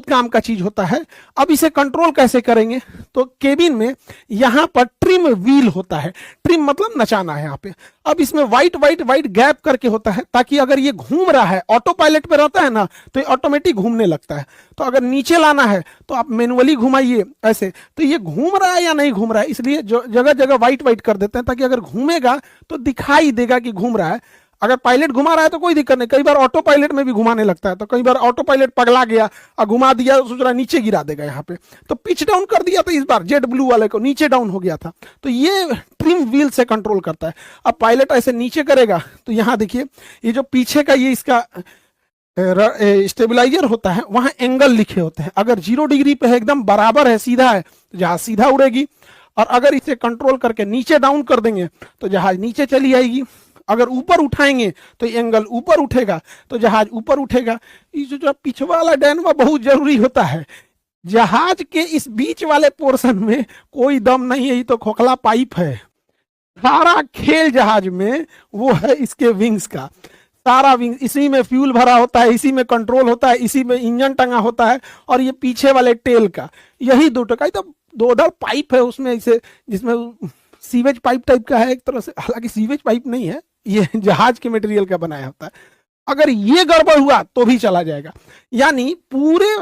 काम का चीज होता है। अब इसे कंट्रोल कैसे करेंगे, तो केबिन में यहाँ पर ट्रिम व्हील होता है, ट्रिम मतलब नचाना है यहाँ पे। अब इसमें व्हाइट व्हाइट व्हाइट गैप करके होता है, ताकि अगर ये घूम रहा है, ऑटो पायलट पे रहता है ना, तो ये ऑटोमेटिक घूमने लगता है। तो अगर नीचे लाना है तो आप मैनुअली घुमाइए ऐसे, तो ये घूम रहा है या नहीं घूम रहा है, इसलिए जो जगह जगह व्हाइट व्हाइट कर देते हैं, ताकि अगर घूमेगा तो दिखाई देगा कि घूम रहा है। अगर पायलट घुमा रहा है तो कोई दिक्कत नहीं, कई बार ऑटो पायलट में भी घुमाने लगता है, तो कई बार ऑटो पायलट पगला गया और घुमा दिया, सोच रहा नीचे गिरा देगा यहाँ पे, तो पिच डाउन कर दिया था इस बार जेट ब्लू वाले को, नीचे डाउन हो गया था। तो ये ट्रिम व्हील से कंट्रोल करता है। अब पायलट ऐसे नीचे करेगा तो यहाँ देखिए, ये जो पीछे का ये इसका स्टेबलाइजर होता है, वहां एंगल लिखे होते हैं। अगर 0 डिग्री पे है, एकदम बराबर है, सीधा है, तो जहाज सीधा उड़ेगी। और अगर इसे कंट्रोल करके नीचे डाउन कर देंगे तो जहाज नीचे चली आएगी। अगर ऊपर उठाएंगे तो एंगल ऊपर उठेगा, तो जहाज ऊपर उठेगा। ये जो पिछवा वाला डैनवा बहुत जरूरी होता है। जहाज के इस बीच वाले पोर्शन में कोई दम नहीं है, ये तो खोखला पाइप है। सारा खेल जहाज में वो है इसके विंग्स का, सारा विंग, इसी में फ्यूल भरा होता है, इसी में कंट्रोल होता है, इसी में इंजन टंगा होता है, और ये पीछे वाले टेल का, यही दो टका, तो दो दर पाइप है उसमें, इसे जिसमें सीवेज पाइप टाइप का है एक तरह से, हालांकि सीवेज पाइप नहीं है, ये जहाज के मटेरियल का बनाया होता है। अगर ये गड़बड़ हुआ तो भी चला जाएगा। यानी पूरे